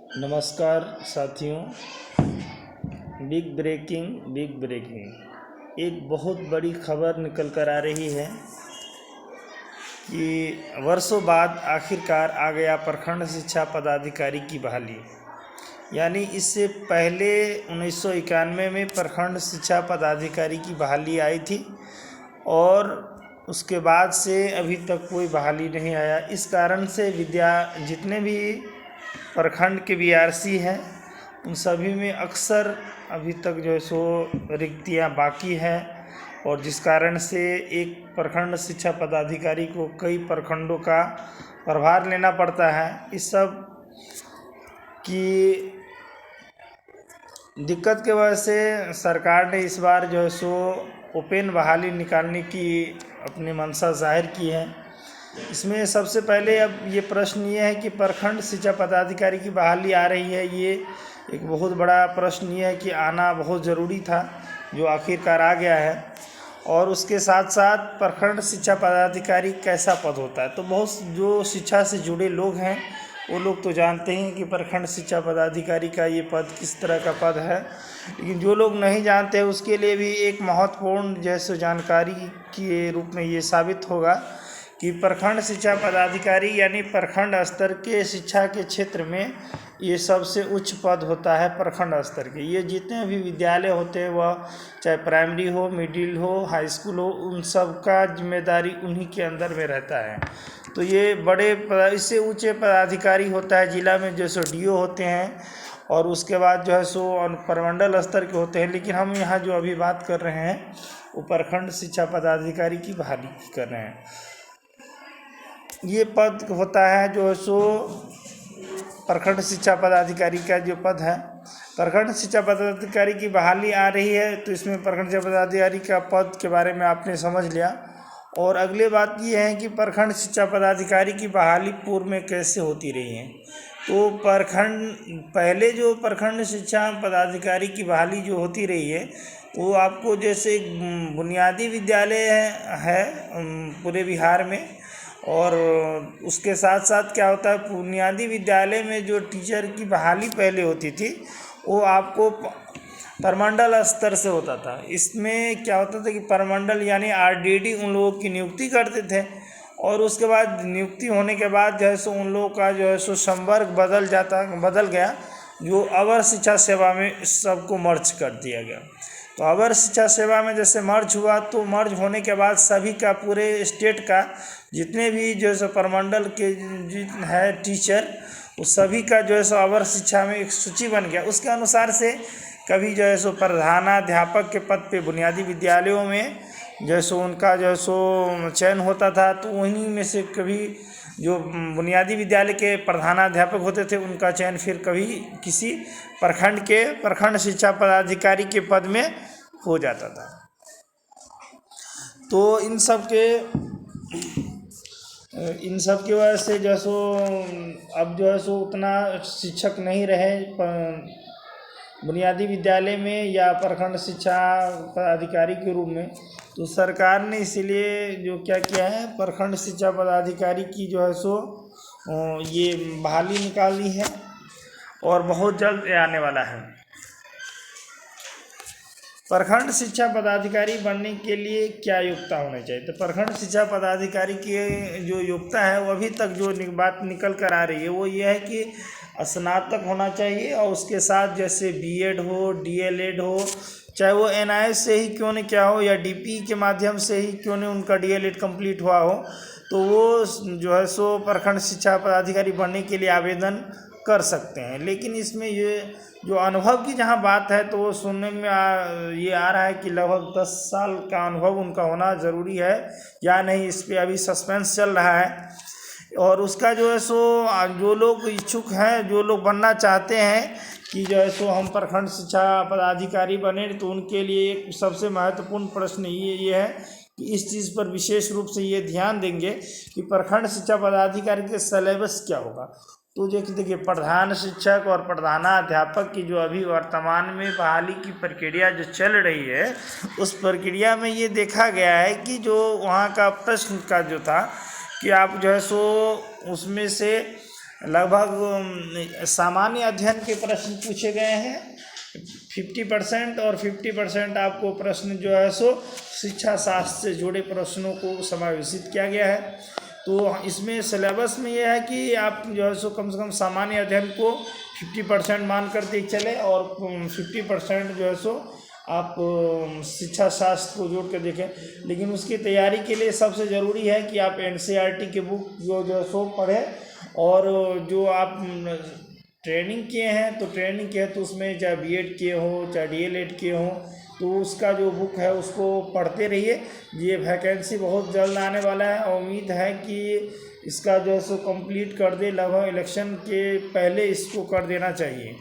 नमस्कार साथियों। Big breaking एक बहुत बड़ी खबर निकल कर आ रही है कि वर्षों बाद आखिरकार आ गया प्रखंड शिक्षा पदाधिकारी की बहाली। यानी इससे पहले 1991 में प्रखंड शिक्षा पदाधिकारी की बहाली आई थी और उसके बाद से अभी तक कोई बहाली नहीं आया। इस कारण से जितने भी प्रखंड के बीआरसी हैं उन सभी में अक्सर अभी तक जो है सो रिक्तियाँ बाकी हैं और जिस कारण से एक प्रखंड शिक्षा पदाधिकारी को कई प्रखंडों का प्रभार लेना पड़ता है। इस सब की दिक्कत के वजह से सरकार ने इस बार जो है सो ओपन बहाली निकालने की अपनी मंशा जाहिर की है। इसमें सबसे पहले अब ये प्रश्न ये है कि प्रखंड शिक्षा पदाधिकारी की बहाली आ रही है, ये एक बहुत बड़ा प्रश्न ये है कि आना बहुत ज़रूरी था, जो आखिरकार आ गया है। और उसके साथ साथ प्रखंड शिक्षा पदाधिकारी कैसा पद होता है, तो बहुत जो शिक्षा से जुड़े लोग हैं वो लोग तो जानते हैं कि प्रखंड शिक्षा पदाधिकारी का ये पद किस तरह का पद है, लेकिन जो लोग नहीं जानते उसके लिए भी एक महत्वपूर्ण जैसे जानकारी के रूप में ये साबित होगा कि प्रखंड शिक्षा पदाधिकारी यानी प्रखंड स्तर के शिक्षा के क्षेत्र में ये सबसे उच्च पद होता है। प्रखंड स्तर के ये जितने भी विद्यालय होते हैं, वह चाहे प्राइमरी हो, मिडिल हो, हाई स्कूल हो, उन सब का जिम्मेदारी उन्हीं के अंदर में रहता है। तो ये बड़े इससे ऊंचे पदाधिकारी होता है जिला में, जैसे डीओ होते हैं और उसके बाद जो है सो प्रमंडल स्तर के होते हैं। लेकिन हम यहाँ जो अभी बात कर रहे हैं वो प्रखंड शिक्षा पदाधिकारी की बहाली कर रहे हैं। ये पद होता है जो सो प्रखंड शिक्षा पदाधिकारी का जो पद है, प्रखंड शिक्षा पदाधिकारी की बहाली आ रही है। तो इसमें प्रखंड शिक्षा पदाधिकारी का पद के बारे में आपने समझ लिया। और अगले बात ये है कि प्रखंड शिक्षा पदाधिकारी की बहाली पूर्व में कैसे होती रही है। तो पहले जो प्रखंड शिक्षा पदाधिकारी की बहाली जो होती रही है वो आपको जैसे बुनियादी विद्यालय है पूरे बिहार में, और उसके साथ साथ क्या होता है, बुनियादी विद्यालय में जो टीचर की बहाली पहले होती थी वो आपको प्रमंडल स्तर से होता था। इसमें क्या होता था कि प्रमंडल यानी आरडीडी उन लोगों की नियुक्ति करते थे और उसके बाद नियुक्ति होने के बाद जो है सो उन लोगों का जो है सो संवर्ग बदल गया, जो अवर शिक्षा सेवा में इस सबको मर्ज कर दिया गया। तो अवर शिक्षा सेवा में जैसे मर्ज हुआ तो मर्ज होने के बाद सभी का पूरे स्टेट का जितने भी जो है सो प्रमंडल के है टीचर, उस सभी का जो है सो अवर शिक्षा में एक सूची बन गया। उसके अनुसार से कभी जो है सो प्रधानाध्यापक के पद पे बुनियादी विद्यालयों में जो है सो उनका जो है सो चयन होता था। तो उन्हीं में से कभी जो बुनियादी विद्यालय के प्रधानाध्यापक होते थे उनका चयन फिर कभी किसी प्रखंड शिक्षा पदाधिकारी के पद में हो जाता था। तो इन सब की वजह से जो है सो अब जो है सो उतना शिक्षक नहीं रहे बुनियादी विद्यालय में या प्रखंड शिक्षा पदाधिकारी के रूप में। तो सरकार ने इसीलिए जो क्या किया है, प्रखंड शिक्षा पदाधिकारी की जो है सो ये बहाली निकाली है और बहुत जल्द आने वाला है। प्रखंड शिक्षा पदाधिकारी बनने के लिए क्या योग्यता होनी चाहिए, तो प्रखंड शिक्षा पदाधिकारी की जो योग्यता है वो अभी तक जो बात निकल कर आ रही है वो ये है कि स्नातक होना चाहिए और उसके साथ जैसे बीएड हो, डीएलएड हो, चाहे वो एनआईएस से ही क्यों नहीं क्या हो या डीपी के माध्यम से ही क्यों नहीं उनका डीएलएड कंप्लीट हुआ हो, तो वो जो है सो प्रखंड शिक्षा पदाधिकारी बनने के लिए आवेदन कर सकते हैं। लेकिन इसमें ये जो अनुभव की जहाँ बात है तो वो सुनने में ये आ रहा है कि लगभग 10 साल का अनुभव उनका होना ज़रूरी है या नहीं, इस पर अभी सस्पेंस चल रहा है। और उसका जो है सो जो लोग इच्छुक हैं, जो लोग बनना चाहते हैं कि जो है सो हम प्रखंड शिक्षा पदाधिकारी बने, तो उनके लिए एक सबसे महत्वपूर्ण प्रश्न ये है कि इस चीज़ पर विशेष रूप से ये ध्यान देंगे कि प्रखंड शिक्षा पदाधिकारी के सिलेबस क्या होगा। तो देखिए प्रधान शिक्षक और प्रधानाध्यापक की जो अभी वर्तमान में बहाली की प्रक्रिया जो चल रही है, उस प्रक्रिया में ये देखा गया है कि जो वहाँ का प्रश्न का जो था कि आप जो है सो उसमें से लगभग सामान्य अध्ययन के प्रश्न पूछे गए हैं 50% और 50% आपको प्रश्न जो है सो शिक्षा शास्त्र से जुड़े प्रश्नों को समावेशित किया गया है। तो इसमें सिलेबस में यह है कि आप जो है सो कम से कम सामान्य अध्ययन को 50% मान करके चले और 50% जो है सो आप शिक्षा शास्त्र को जोड़ कर देखें। लेकिन उसकी तैयारी के लिए सबसे ज़रूरी है कि आप NCERT के बुक जो है सो पढ़ें और जो आप ट्रेनिंग किए हैं तो ट्रेनिंग किए तो उसमें चाहे B.Ed किए हो चाहे DLED किए हो तो उसका जो बुक है उसको पढ़ते रहिए। ये वैकेंसी बहुत जल्द आने वाला है और उम्मीद है कि इसका जो है सो कंप्लीट कर दे, लगभग इलेक्शन के पहले इसको कर देना चाहिए।